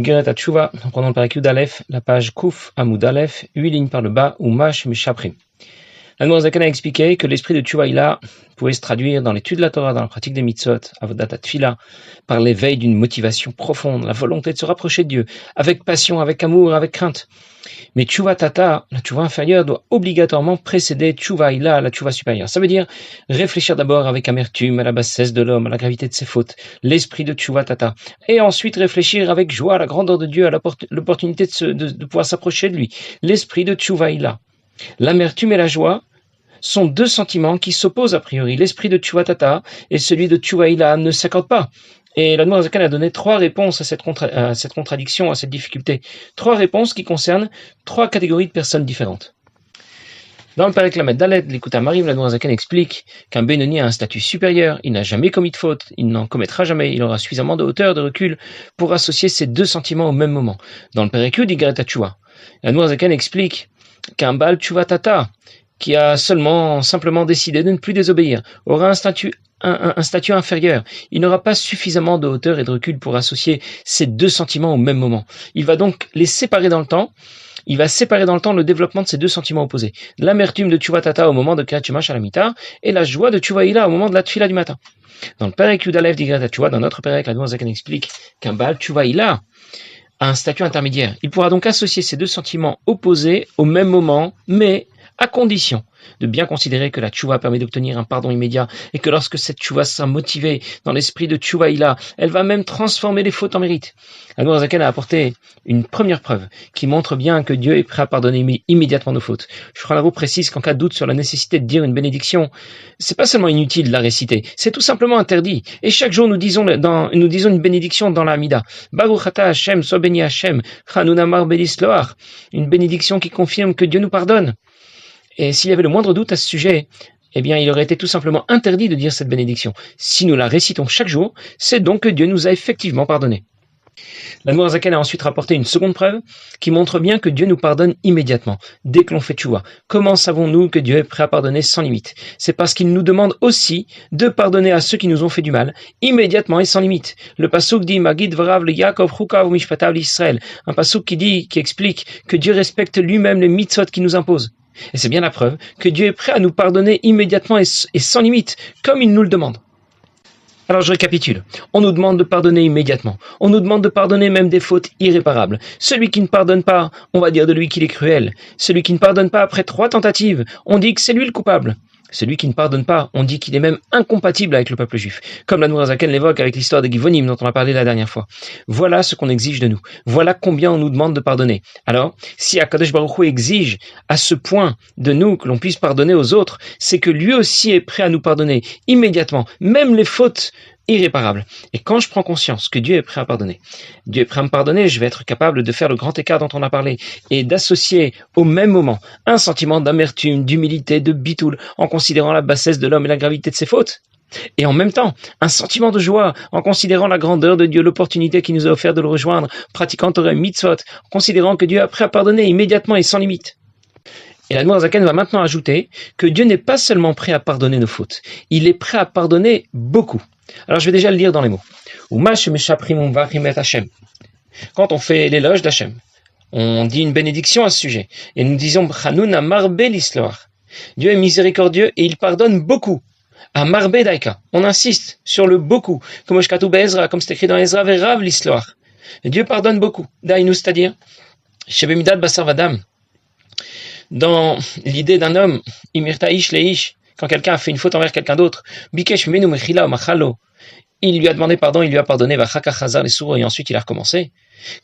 Igeret Tshuva, pendant le Perek Yud Aleph, la page Kouf Amoud Aleph, 8 lignes par le bas, Umash Meshaprim. L'Admor Zaken a expliqué que l'esprit de Tshuva pouvait se traduire dans l'étude de la Torah, dans la pratique des mitzvot, avodat tefila, par l'éveil d'une motivation profonde, la volonté de se rapprocher de Dieu, avec passion, avec amour, avec crainte. Mais Tshuva Tata, la Tshuva inférieure, doit obligatoirement précéder Tshuva Ila, la Tshuva supérieure. Ça veut dire réfléchir d'abord avec amertume à la bassesse de l'homme, à la gravité de ses fautes, l'esprit de Tshuva Tata, et ensuite réfléchir avec joie à la grandeur de Dieu, à l'opportunité de pouvoir s'approcher de lui, l'esprit de Tshuva Ila. L'amertume et la joie sont deux sentiments qui s'opposent a priori. L'esprit de Tshuva Tata et celui de Tshuva Ila ne s'accordent pas. Et l'Admor Zaken a donné 3 réponses à cette contradiction, à cette difficulté. 3 réponses qui concernent 3 catégories de personnes différentes. Dans le Perek Lamed Daled, l'Ikutam Marim, l'Admor Zaken explique qu'un Benoni a un statut supérieur, il n'a jamais commis de faute, il n'en commettra jamais, il aura suffisamment de hauteur, de recul pour associer ces 2 sentiments au même moment. Dans le Perek Yud, Igeret Tshuva, l'Admor Zaken explique qu'un Baal Tshuva Tata, qui a simplement décidé de ne plus désobéir, aura un statut inférieur. Il n'aura pas suffisamment de hauteur et de recul pour associer ces 2 sentiments au même moment. Il va donc les séparer dans le temps. Il va séparer dans le temps le développement de ces 2 sentiments opposés. L'amertume de Tshuva Tata au moment de Kriyat Shema Shalamita et la joie de Tshuva Ila au moment de la Tfila du matin. Dans le Perek Yud Aleph d'Igeret Tshuva, dans notre Perek, l'Admor Zaken explique qu'un Baal Tshuva Ila a un statut intermédiaire. Il pourra donc associer ces 2 sentiments opposés au même moment, mais à condition de bien considérer que la tchouva permet d'obtenir un pardon immédiat et que lorsque cette tchouva sera motivée dans l'esprit de tchouva ila, elle va même transformer les fautes en mérite. L'Admor Zaken a apporté une première preuve qui montre bien que Dieu est prêt à pardonner immédiatement nos fautes. Shulchan Aruch précise qu'en cas de doute sur la nécessité de dire une bénédiction, c'est pas seulement inutile de la réciter, c'est tout simplement interdit. Et chaque jour nous disons une bénédiction dans la Hamida. Baruch ata Hashem, sois béni Hashem, Chanuna mar belis loach. Une bénédiction qui confirme que Dieu nous pardonne. Et s'il y avait le moindre doute à ce sujet, eh bien, il aurait été tout simplement interdit de dire cette bénédiction. Si nous la récitons chaque jour, c'est donc que Dieu nous a effectivement pardonné. L'Admor Zaken a ensuite rapporté une seconde preuve qui montre bien que Dieu nous pardonne immédiatement, dès que l'on fait tchouva. Comment savons-nous que Dieu est prêt à pardonner sans limite? C'est parce qu'il nous demande aussi de pardonner à ceux qui nous ont fait du mal, immédiatement et sans limite. Le pasuk dit Magid vrav le Yaakov chukav mishpatav l'Israël. Un pasuk qui explique que Dieu respecte lui-même les mitzvot qu'il nous impose. Et c'est bien la preuve que Dieu est prêt à nous pardonner immédiatement et sans limite, comme il nous le demande. Alors je récapitule. On nous demande de pardonner immédiatement. On nous demande de pardonner même des fautes irréparables. Celui qui ne pardonne pas, on va dire de lui qu'il est cruel. Celui qui ne pardonne pas après 3 tentatives, on dit que c'est lui le coupable. Celui qui ne pardonne pas, on dit qu'il est même incompatible avec le peuple juif, comme l'Admor Zaken l'évoque avec l'histoire des Givonim dont on a parlé la dernière fois. Voilà ce qu'on exige de nous. Voilà combien on nous demande de pardonner. Alors, si Akadosh Baruch Hu exige à ce point de nous que l'on puisse pardonner aux autres, c'est que lui aussi est prêt à nous pardonner immédiatement, même les fautes irréparable. Et quand je prends conscience que Dieu est prêt à pardonner, Dieu est prêt à me pardonner, je vais être capable de faire le grand écart dont on a parlé et d'associer au même moment un sentiment d'amertume, d'humilité, de bitoul, en considérant la bassesse de l'homme et la gravité de ses fautes. Et en même temps, un sentiment de joie en considérant la grandeur de Dieu, l'opportunité qu'il nous a offert de le rejoindre, pratiquant Torah mitzvot, en considérant que Dieu est prêt à pardonner immédiatement et sans limite. Et l'Admor Zaken va maintenant ajouter que Dieu n'est pas seulement prêt à pardonner nos fautes, il est prêt à pardonner beaucoup. Alors je vais déjà le lire dans les mots. Quand on fait l'éloge d'Hachem, on dit une bénédiction à ce sujet. Et nous disons Chanuna marbe l'histoire. Dieu est miséricordieux et il pardonne beaucoup. À marbe daika. On insiste sur le beaucoup. Comme c'est écrit dans Ezra verav l'histoire. Dieu pardonne beaucoup. Dainu, c'est-à-dire Shebemidat basar vadam. Dans l'idée d'un homme, imirtaïsh leish, quand quelqu'un a fait une faute envers quelqu'un d'autre, bikesh menu mechila ou machalo, il lui a demandé pardon, il lui a pardonné, vachakachazar les sourds, et ensuite il a recommencé.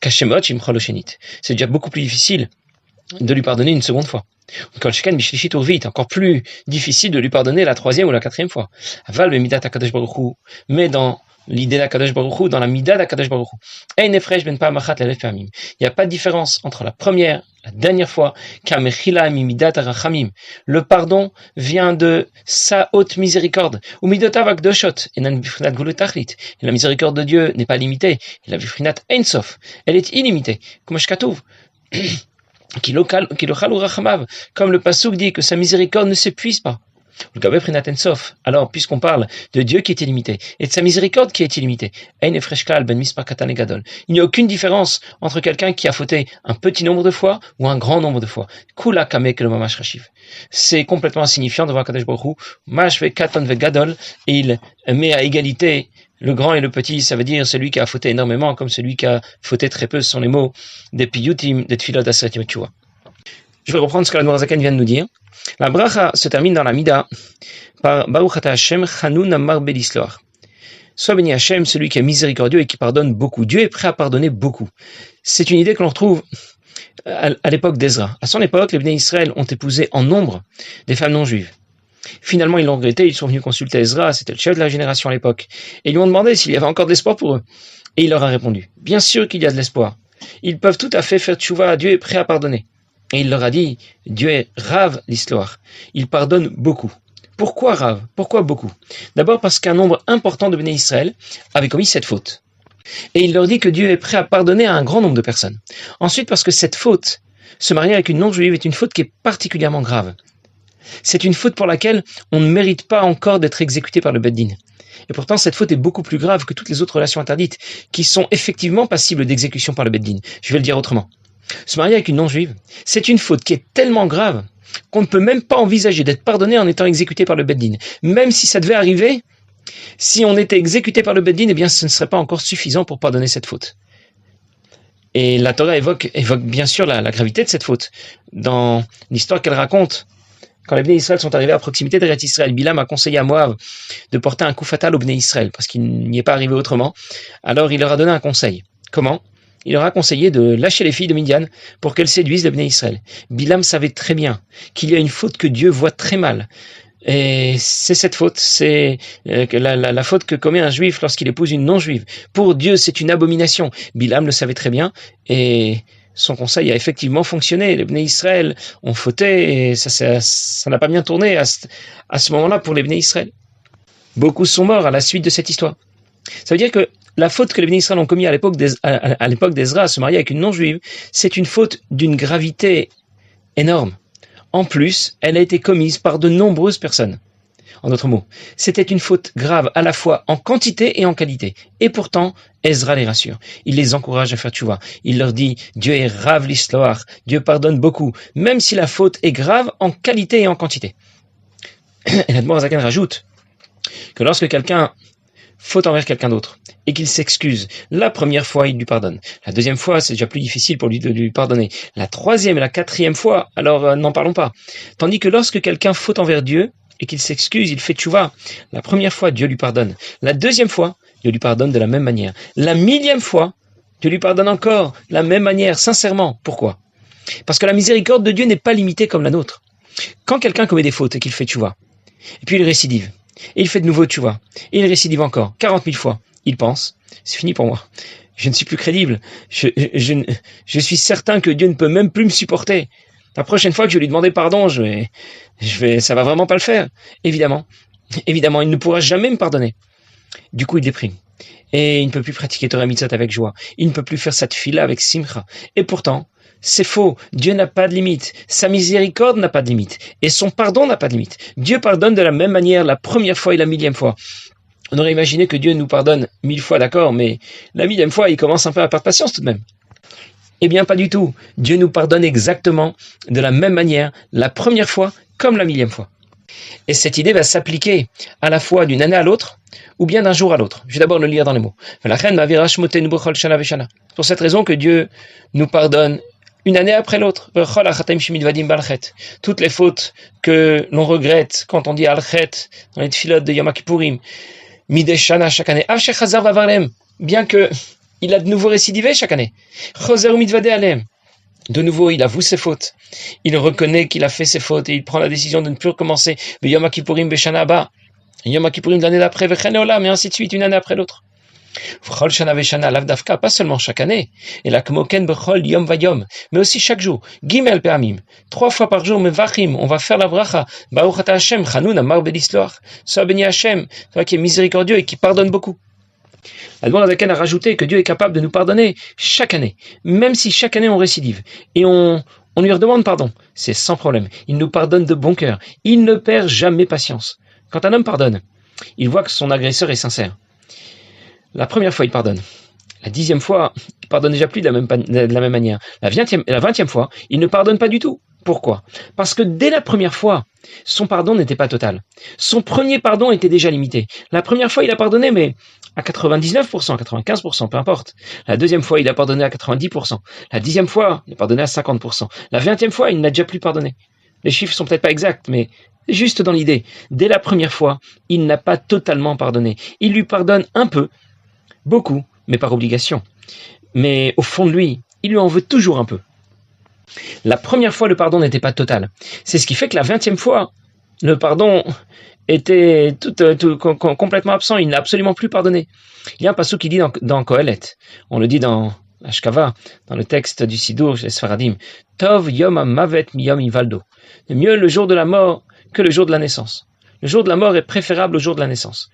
Kashemot imchol shenit. C'est déjà beaucoup plus difficile de lui pardonner une seconde fois. Kolshken bishlishit urvit, encore plus difficile de lui pardonner la 3e ou la 4e fois. Aval bemidat akadosh baruch hu, mais dans l'idée d'Akadosh Baruch Hu, dans la mida d'Akadosh Baruch Hu. Ein nefresh ben pa machat l'elef pamim. Il n'y a pas de différence entre la première, la dernière fois, qu'amechila mimidat arachamim. Le pardon vient de sa haute miséricorde. Ou midotav akdoshot, enan bifrinat gulutachlit. Et la miséricorde de Dieu n'est pas limitée. Et la bifrinat einsof, elle est illimitée. Comme shkatuv. Comme le pasuk dit que sa miséricorde ne s'épuise pas. Alors, puisqu'on parle de Dieu qui est illimité et de sa miséricorde qui est illimitée, il n'y a aucune différence entre quelqu'un qui a fauté un petit nombre de fois ou un grand nombre de fois. C'est complètement insignifiant de voir Kadosh Baruch Hu, Mashve Katon ve Gadol, et il met à égalité le grand et le petit, ça veut dire celui qui a fauté énormément comme celui qui a fauté très peu, ce sont les mots des piyutim, des tfilot aseret yom teshuvah. Je vais reprendre ce que l'Admor Zaken vient de nous dire. La bracha se termine dans la Mida par Baruch Ata Hashem Chanun Amar Belisloach. Sois béni Hashem, celui qui est miséricordieux et qui pardonne beaucoup. Dieu est prêt à pardonner beaucoup. C'est une idée que l'on retrouve à l'époque d'Ezra. À son époque, les Bnei Israël ont épousé en nombre des femmes non juives. Finalement, ils l'ont regretté, ils sont venus consulter Ezra, c'était le chef de la génération à l'époque, et ils lui ont demandé s'il y avait encore de l'espoir pour eux. Et il leur a répondu, bien sûr qu'il y a de l'espoir. Ils peuvent tout à fait faire tchouva, Dieu est prêt à pardonner. Et il leur a dit, Dieu est Rav l'histoire. Il pardonne beaucoup. Pourquoi Rav? Pourquoi beaucoup? D'abord parce qu'un nombre important de Bnei Israël avait commis cette faute. Et il leur dit que Dieu est prêt à pardonner à un grand nombre de personnes. Ensuite parce que cette faute, se marier avec une non-juive, est une faute qui est particulièrement grave. C'est une faute pour laquelle on ne mérite pas encore d'être exécuté par le Beth Din. Et pourtant, cette faute est beaucoup plus grave que toutes les autres relations interdites, qui sont effectivement passibles d'exécution par le Beth Din. Je vais le dire autrement. Se marier avec une non-juive, c'est une faute qui est tellement grave qu'on ne peut même pas envisager d'être pardonné en étant exécuté par le Beth Din. Même si ça devait arriver, si on était exécuté par le Beth Din, eh bien ce ne serait pas encore suffisant pour pardonner cette faute. Et la Torah évoque bien sûr la gravité de cette faute. Dans l'histoire qu'elle raconte, quand les Bnei Israël sont arrivés à proximité d'Eretz Israël, Bilam a conseillé à Moab de porter un coup fatal aux Bnei Israël, parce qu'il n'y est pas arrivé autrement. Alors il leur a donné un conseil. Comment? Il leur a conseillé de lâcher les filles de Midian pour qu'elles séduisent les Bnei Israël. Bilam savait très bien qu'il y a une faute que Dieu voit très mal. Et c'est cette faute, c'est la faute que commet un juif lorsqu'il épouse une non-juive. Pour Dieu, c'est une abomination. Bilam le savait très bien et son conseil a effectivement fonctionné. Les Bnei Israël ont fauté et ça n'a pas bien tourné à ce moment-là pour les Bnei Israël. Beaucoup sont morts à la suite de cette histoire. Ça veut dire que la faute que les Bnei Israël ont commise à l'époque d'Ezra, à se marier avec une non-juive, c'est une faute d'une gravité énorme. En plus, elle a été commise par de nombreuses personnes. En d'autres mots, c'était une faute grave à la fois en quantité et en qualité. Et pourtant, Ezra les rassure. Il les encourage à faire tchouva. Il leur dit, Dieu est Rav l'histoire, Dieu pardonne beaucoup, même si la faute est grave en qualité et en quantité. Et l'Admor Zaken rajoute que lorsque quelqu'un faute envers quelqu'un d'autre et qu'il s'excuse, la première fois il lui pardonne, la deuxième fois c'est déjà plus difficile pour lui de lui pardonner, la troisième et la quatrième fois alors n'en parlons pas. Tandis que lorsque quelqu'un faute envers Dieu et qu'il s'excuse, il fait tchouva, la première fois Dieu lui pardonne, la deuxième fois Dieu lui pardonne de la même manière, la millième fois Dieu lui pardonne encore de la même manière, sincèrement. Pourquoi? Parce que la miséricorde de Dieu n'est pas limitée comme la nôtre. Quand quelqu'un commet des fautes et qu'il fait tchouva, et puis il récidive, et il fait de nouveau tchouva, et il récidive encore 40 000 fois, il pense, c'est fini pour moi, je ne suis plus crédible, je suis certain que Dieu ne peut même plus me supporter. La prochaine fois que je vais lui demander pardon, ça va vraiment pas le faire. Évidemment, il ne pourra jamais me pardonner. Du coup, il déprime. Et il ne peut plus pratiquer Torah Mitzvot avec joie. Il ne peut plus faire sa tefila avec simcha. Et pourtant, c'est faux. Dieu n'a pas de limite. Sa miséricorde n'a pas de limite. Et son pardon n'a pas de limite. Dieu pardonne de la même manière la première fois et la millième fois. On aurait imaginé que Dieu nous pardonne 1000 fois, d'accord, mais la millième fois, il commence un peu à perdre patience tout de même. Eh bien, pas du tout. Dieu nous pardonne exactement de la même manière la première fois comme la millième fois. Et cette idée va s'appliquer à la fois d'une année à l'autre ou bien d'un jour à l'autre. Je vais d'abord le lire dans les mots. C'est pour cette raison que Dieu nous pardonne une année après l'autre. Toutes les fautes que l'on regrette quand on dit al-chet dans les tfilot de Yom Kippourim, midei shana chaque année, bien que il a de nouveau récidivé chaque année. De nouveau, il avoue ses fautes. Il reconnaît qu'il a fait ses fautes et il prend la décision de ne plus recommencer. Yom Kippourim b'shana haba, Yom Kippourim de l'année d'après, mais ainsi de suite, une année après l'autre. V'chol shana v'shana lavdavka, pas seulement chaque année. Et la kmoken b'chol yom vayom, mais aussi chaque jour. Gimel pe'amim, 3 fois par jour, mevachim, on va faire la bracha. Baruch ata Hashem, chanun amar belisloach. Sois béni Hashem, toi qui es miséricordieux et qui pardonne beaucoup. L'Admor Zaken a rajouté que Dieu est capable de nous pardonner chaque année, même si chaque année on récidive. Et on On lui redemande pardon, c'est sans problème. Il nous pardonne de bon cœur. Il ne perd jamais patience. Quand un homme pardonne, il voit que son agresseur est sincère. La première fois, il pardonne. La 10e fois, il pardonne déjà plus de la même manière. La 20e fois, il ne pardonne pas du tout. Pourquoi ? Parce que dès la première fois, son pardon n'était pas total. Son premier pardon était déjà limité. La première fois, il a pardonné, mais à 99%, 95%, peu importe. La 2e fois, il a pardonné à 90%. La 10e fois, il a pardonné à 50%. La 20e fois, il n'a déjà plus pardonné. Les chiffres sont peut-être pas exacts, mais juste dans l'idée. Dès la première fois, il n'a pas totalement pardonné. Il lui pardonne un peu, beaucoup, mais par obligation. Mais au fond de lui, il lui en veut toujours un peu. La première fois, le pardon n'était pas total. C'est ce qui fait que la 20e fois, le pardon était complètement absent. Il n'a absolument plus pardonné. Il y a un passage qui dit dans Kohelet, on le dit dans Ashkava, dans le texte du Sidour chez Sfaradim, Tov yom mavet miyom ivaldo. Mieux le jour de la mort que le jour de la naissance. Le jour de la mort est préférable au jour de la naissance.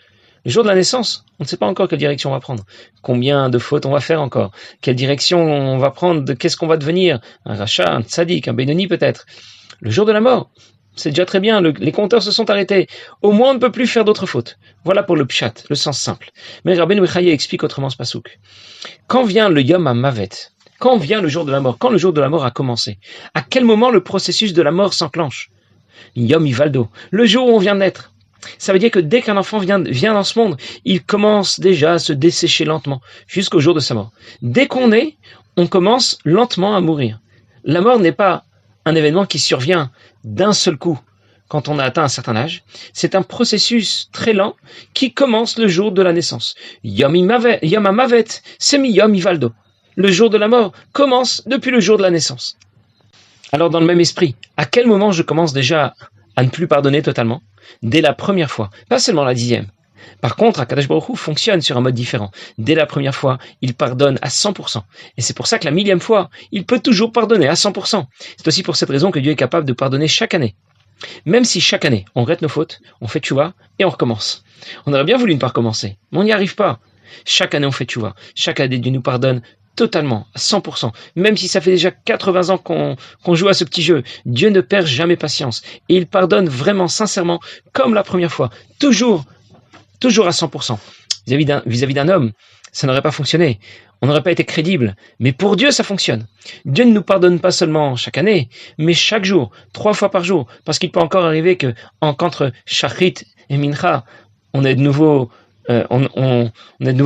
Le jour de la naissance, on ne sait pas encore quelle direction on va prendre. Combien de fautes on va faire encore. Quelle direction on va prendre, qu'est-ce qu'on va devenir. Un rachat, un tzadik, un bénoni peut-être. Le jour de la mort, c'est déjà très bien, les compteurs se sont arrêtés. Au moins on ne peut plus faire d'autres fautes. Voilà pour le pshat, le sens simple. Mais Rabbeinu Bechaye explique autrement ce pasouk. Quand vient le Yom HaMavet, quand vient le jour de la mort, quand le jour de la mort a commencé, à quel moment le processus de la mort s'enclenche ? Yom Ivaldo, le jour où on vient de naître. Ça veut dire que dès qu'un enfant vient dans ce monde, il commence déjà à se dessécher lentement, jusqu'au jour de sa mort. Dès qu'on est, on commence lentement à mourir. La mort n'est pas un événement qui survient d'un seul coup quand on a atteint un certain âge. C'est un processus très lent qui commence le jour de la naissance. Yom HaMavet, c'est Yom Ivaldo. Le jour de la mort commence depuis le jour de la naissance. Alors dans le même esprit, à quel moment je commence déjà à ne plus pardonner totalement ? Dès la première fois, pas seulement la 10e. Par contre, Akadosh Baruch Hu fonctionne sur un mode différent. Dès la première fois, il pardonne à 100%. Et c'est pour ça que la 1000e fois, il peut toujours pardonner à 100%. C'est aussi pour cette raison que Dieu est capable de pardonner chaque année. Même si chaque année, on regrette nos fautes, on fait tchouva et on recommence. On aurait bien voulu ne pas recommencer, mais on n'y arrive pas. Chaque année, on fait tchouva. Chaque année, Dieu nous pardonne totalement, à 100%. Même si ça fait déjà 80 ans qu'on joue à ce petit jeu, Dieu ne perd jamais patience. Et il pardonne vraiment, sincèrement, comme la première fois. Toujours à 100%. Vis-à-vis d'un homme, ça n'aurait pas fonctionné. On n'aurait pas été crédible. Mais pour Dieu, ça fonctionne. Dieu ne nous pardonne pas seulement chaque année, mais chaque jour, 3 fois par jour. Parce qu'il peut encore arriver qu'entre Shachrit et Mincha, on est de nouveau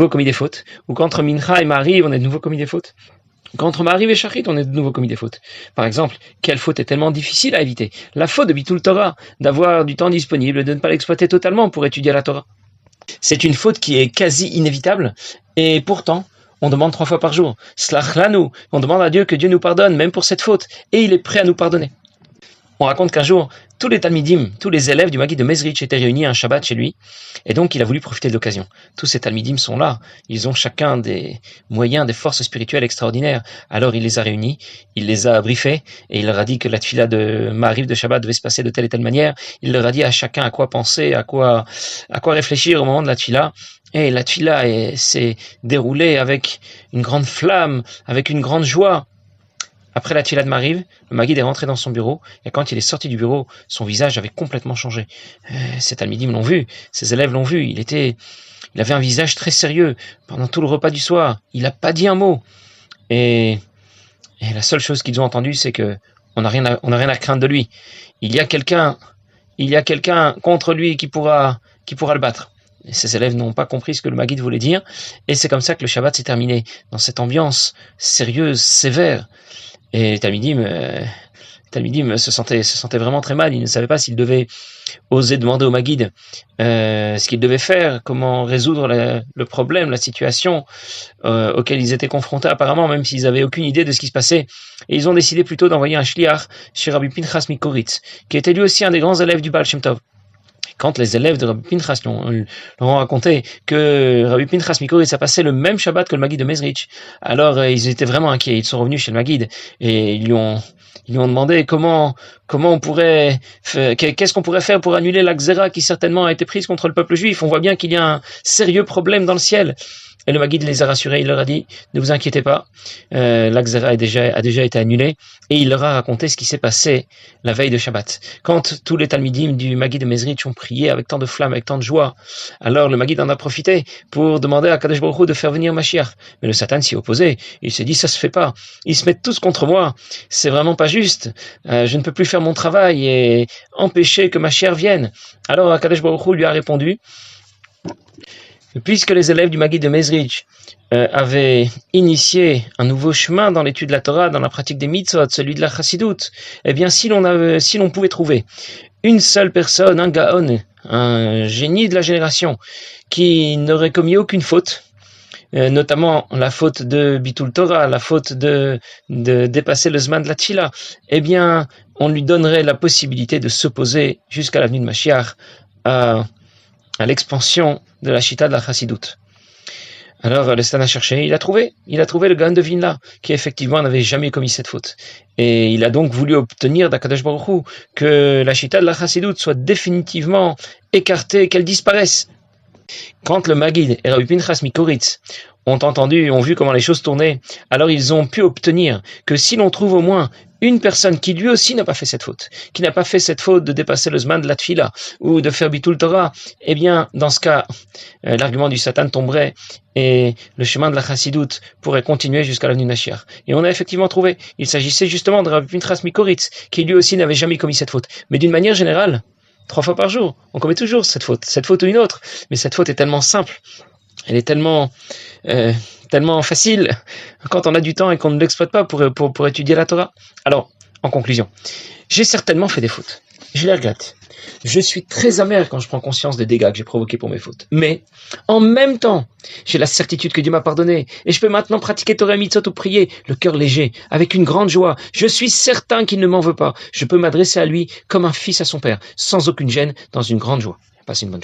commis des fautes. Ou qu'entre Mincha et Mariv, on est de nouveau commis des fautes. Qu'entre Mariv et Shachrit, on est de nouveau commis des fautes. Par exemple, quelle faute est tellement difficile à éviter ? La faute de Bitul Torah, d'avoir du temps disponible, de ne pas l'exploiter totalement pour étudier la Torah. C'est une faute qui est quasi inévitable, et pourtant, on demande 3 fois par jour. Slach lanu, on demande à Dieu que Dieu nous pardonne, même pour cette faute, et il est prêt à nous pardonner. On raconte qu'un jour, tous les talmidim, tous les élèves du Maguid de Mezrich étaient réunis un Shabbat chez lui, et donc il a voulu profiter de l'occasion. Tous ces talmidim sont là, ils ont chacun des moyens, des forces spirituelles extraordinaires. Alors il les a réunis, il les a briefés, et il leur a dit que la tfila de Ma'ariv de Shabbat devait se passer de telle et telle manière. Il leur a dit à chacun à quoi penser, à quoi réfléchir au moment de la tfila. Et la tfila s'est déroulée avec une grande flamme, avec une grande joie. Après la tfila de Ma'ariv, le Maguid est rentré dans son bureau, et quand il est sorti du bureau, son visage avait complètement changé. Ces talmidim l'ont vu, ses élèves l'ont vu, il avait un visage très sérieux pendant tout le repas du soir, il n'a pas dit un mot. Et la seule chose qu'ils ont entendue, c'est que on n'a rien à craindre de lui. Il y a quelqu'un contre lui qui pourra le battre. Et ses élèves n'ont pas compris ce que le Maguid voulait dire, et c'est comme ça que le Shabbat s'est terminé, dans cette ambiance sérieuse, sévère. Et les Talmidim se sentaient vraiment très mal. Ils ne savaient pas s'ils devaient oser demander au Maguid ce qu'ils devaient faire, comment résoudre le problème, la situation auquel ils étaient confrontés apparemment, même s'ils n'avaient aucune idée de ce qui se passait. Et ils ont décidé plutôt d'envoyer un shliach chez Rabbi Pinchas Mikoritz, qui était lui aussi un des grands élèves du Baal Shem Tov. Quand les élèves de Rabbi Pinchas leur ont raconté que Rabbi Pinchas Mikoritz a passé le même Shabbat que le Maguid de Mezrich, alors ils étaient vraiment inquiets. Ils sont revenus chez le Maguid et ils lui ont demandé comment on pourrait, qu'est-ce qu'on pourrait faire pour annuler la Xéra qui certainement a été prise contre le peuple juif. On voit bien qu'il y a un sérieux problème dans le ciel. Et le Maguide les a rassurés, il leur a dit, ne vous inquiétez pas, la Xéra a déjà été annulée, et il leur a raconté ce qui s'est passé la veille de Shabbat. Quand tous les Talmidim du Maguide de Mezrich ont prié avec tant de flamme, avec tant de joie, alors le Maguide en a profité pour demander à Kadosh Baruch Hu de faire venir Mashiach. Mais le Satan s'y opposait, il s'est dit, ça se fait pas, ils se mettent tous contre moi, c'est vraiment pas juste, je ne peux plus faire mon travail et empêcher que Mashiach vienne. Alors Kadosh Baruch Hu lui a répondu, puisque les élèves du Maguide de Mezrich avaient initié un nouveau chemin dans l'étude de la Torah, dans la pratique des mitzvot, celui de la chassidoute, eh bien si l'on pouvait trouver une seule personne, un gaon, un génie de la génération, qui n'aurait commis aucune faute, notamment la faute de Bitul Torah, la faute de dépasser le Zman de la Tfila, eh bien on lui donnerait la possibilité de s'opposer jusqu'à l'avenue de Mashiach à l'expansion de la Shita de la Chassidoute. Alors le Satan a cherché, il a trouvé le Gaon de Vilna, qui effectivement n'avait jamais commis cette faute. Et il a donc voulu obtenir d'Akadosh Baruch Hu que la Shita de la Chassidoute soit définitivement écartée, qu'elle disparaisse. Quand le Maguide et Rabbi Pinchas Mikoritz ont vu comment les choses tournaient, alors ils ont pu obtenir que si l'on trouve au moins une personne qui lui aussi n'a pas fait cette faute, qui n'a pas fait cette faute de dépasser le Zman de la Tfila ou de faire Bitul Torah, eh bien, dans ce cas, l'argument du Satan tomberait et le chemin de la Chassidoute pourrait continuer jusqu'à l'avenue de Mashiach. Et on a effectivement trouvé, il s'agissait justement de Rabbi Pinchas Mikoritz, qui lui aussi n'avait jamais commis cette faute. Mais d'une manière générale, 3 fois par jour, on commet toujours cette faute ou une autre, mais cette faute est tellement simple, elle est tellement facile quand on a du temps et qu'on ne l'exploite pas pour étudier la Torah. Alors, en conclusion, j'ai certainement fait des fautes, je les regrette. Je suis très amer quand je prends conscience des dégâts que j'ai provoqués pour mes fautes. Mais, en même temps, j'ai la certitude que Dieu m'a pardonné. Et je peux maintenant pratiquer Torah Mitzvot ou prier, le cœur léger, avec une grande joie. Je suis certain qu'il ne m'en veut pas. Je peux m'adresser à lui comme un fils à son père, sans aucune gêne, dans une grande joie. Passez une bonne journée.